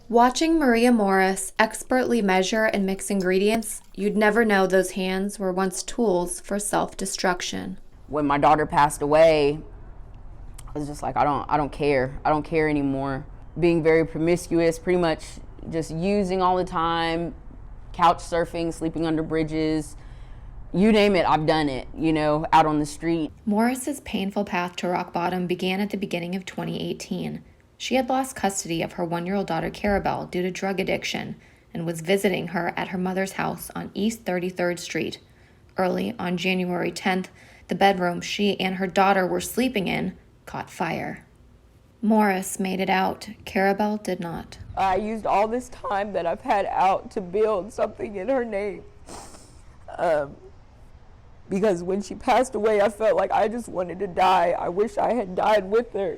Watching Maria Morris expertly measure and mix ingredients, you'd never know those hands were once tools for self-destruction. When my daughter passed away, I was just like, I don't care. I don't care anymore. Being very promiscuous, pretty much just using all the time, couch surfing, sleeping under bridges, you name it, I've done it, out on the street. Morris's painful path to rock bottom began at the beginning of 2018. She had lost custody of her 1-year-old daughter, Carabelle, due to drug addiction and was visiting her at her mother's house on East 33rd Street. Early on January 10th, the bedroom she and her daughter were sleeping in caught fire. Morris made it out. Carabelle did not. I used all this time that I've had out to build something in her name. Because when she passed away, I felt like I just wanted to die. I wish I had died with her.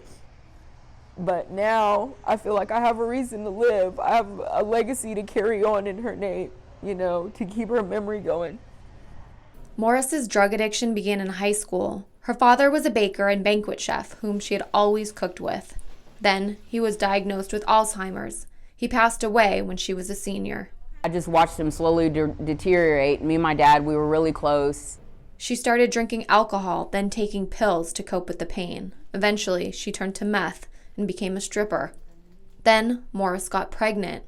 But now I feel like I have a reason to live. I have a legacy to carry on in her name, to keep her memory going. Morris's drug addiction began in high school. Her father was a baker and banquet chef whom she had always cooked with. Then he was diagnosed with Alzheimer's. He passed away when she was a senior. I just watched him slowly deteriorate. Me and my dad, we were really close. She started drinking alcohol, then taking pills to cope with the pain. Eventually, she turned to meth and became a stripper. Then Morris got pregnant,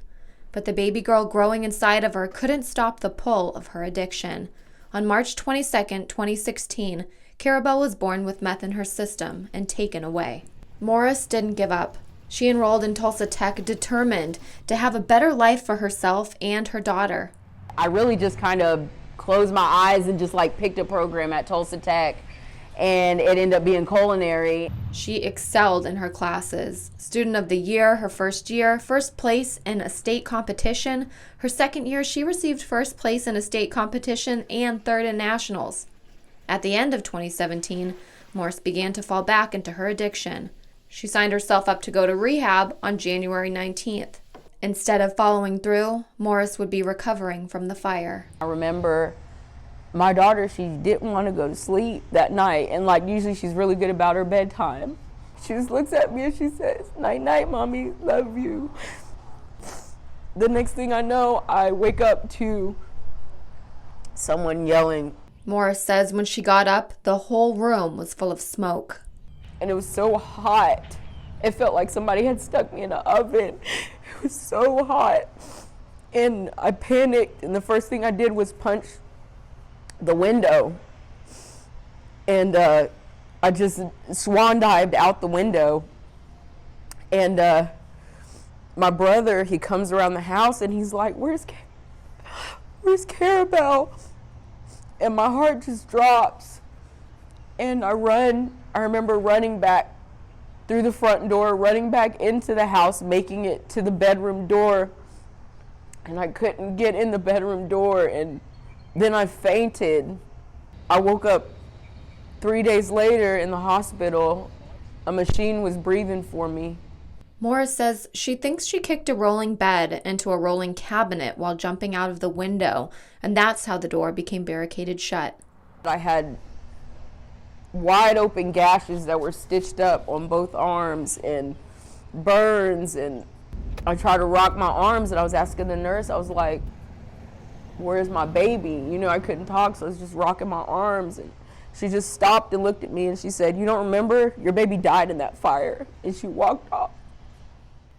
but the baby girl growing inside of her couldn't stop the pull of her addiction. On March 22, 2016, Carabelle was born with meth in her system and taken away. Morris didn't give up. She enrolled in Tulsa Tech, determined to have a better life for herself and her daughter. I really just kind of closed my eyes and just picked a program at Tulsa Tech, and it ended up being culinary. She excelled in her classes. Student of the year her first year, first place in a state competition. Her second year, she received first place in a state competition and third in nationals. At the end of 2017, Morris began to fall back into her addiction. She signed herself up to go to rehab on January 19th. Instead of following through, Morris would be recovering from the fire. I remember my daughter, she didn't want to go to sleep that night. And usually she's really good about her bedtime. She just looks at me and she says, "Night, night, mommy, love you." The next thing I know, I wake up to someone yelling. Morris says when she got up, the whole room was full of smoke. And it was so hot. It felt like somebody had stuck me in an oven. It was so hot. And I panicked, and the first thing I did was punch the window. And I just swan dived out the window. And my brother, he comes around the house and he's like, where's Carabelle? And my heart just drops. And I remember running back through the front door, running back into the house, making it to the bedroom door. And I couldn't get in the bedroom door, and then I fainted. I woke up 3 days later in the hospital. A machine was breathing for me. Morris says she thinks she kicked a rolling bed into a rolling cabinet while jumping out of the window, and that's how the door became barricaded shut. I had wide open gashes that were stitched up on both arms and burns, and I tried to rock my arms, and I was asking the nurse, I was like, where's my baby? I couldn't talk, so I was just rocking my arms, and she just stopped and looked at me and she said, "You don't remember? Your baby died in that fire." And she walked off.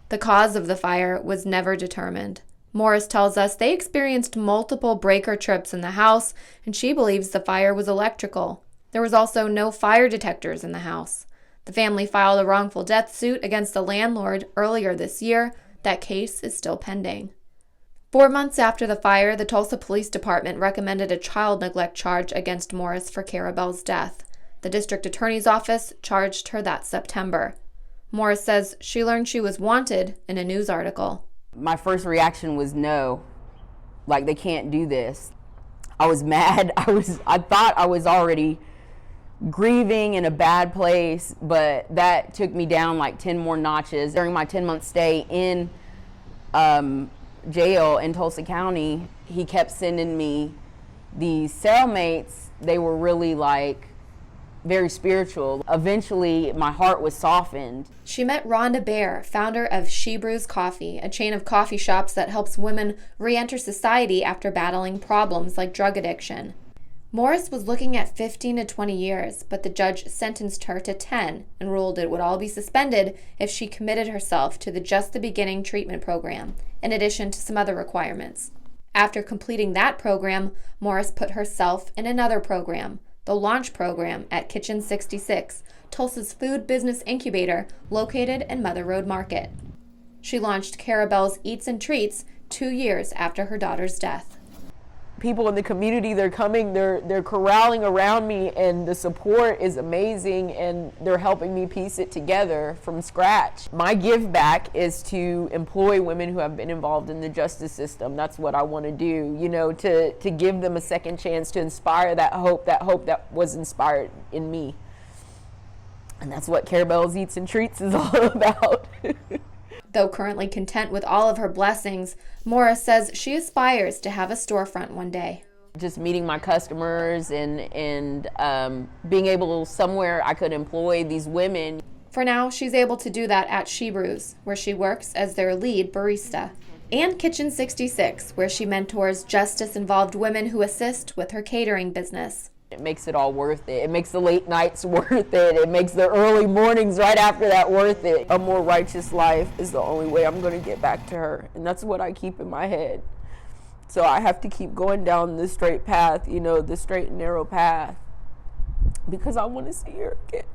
The cause of the fire was never determined. Morris tells us they experienced multiple breaker trips in the house, and she believes the fire was electrical. There was also no fire detectors in the house. The family filed a wrongful death suit against the landlord earlier this year. That case is still pending. 4 months after the fire, the Tulsa Police Department recommended a child neglect charge against Morris for Carabelle's death. The district attorney's office charged her that September. Morris says she learned she was wanted in a news article. My first reaction was no, they can't do this. I was mad. I thought I was already grieving in a bad place, but that took me down 10 more notches. During my 10-month stay in jail in Tulsa County, he kept sending me these cellmates. They were really very spiritual. Eventually, my heart was softened. She met Rhonda Bear, founder of She Brews Coffee, a chain of coffee shops that helps women re-enter society after battling problems like drug addiction. Morris was looking at 15 to 20 years, but the judge sentenced her to 10 and ruled it would all be suspended if she committed herself to the Just the Beginning treatment program, in addition to some other requirements. After completing that program, Morris put herself in another program, the Launch Program at Kitchen 66, Tulsa's food business incubator located in Mother Road Market. She launched Carabelle's Eats and Treats 2 years after her daughter's death. People in the community, they're coming, they're corralling around me, and the support is amazing, and they're helping me piece it together from scratch. My give back is to employ women who have been involved in the justice system. That's what I want to do, you know, to give them a second chance, to inspire that hope that was inspired in me. And that's what Carabelle's Eats and Treats is all about. Though currently content with all of her blessings, Morris says she aspires to have a storefront one day. Just meeting my customers and being able somewhere I could employ these women. For now, she's able to do that at She Brews, where she works as their lead barista, and Kitchen 66, where she mentors justice-involved women who assist with her catering business. It makes it all worth it. It makes the late nights worth it. It makes the early mornings right after that worth it. A more righteous life is the only way I'm going to get back to her. And that's what I keep in my head. So I have to keep going down the straight path, you know, the straight and narrow path, because I want to see her again.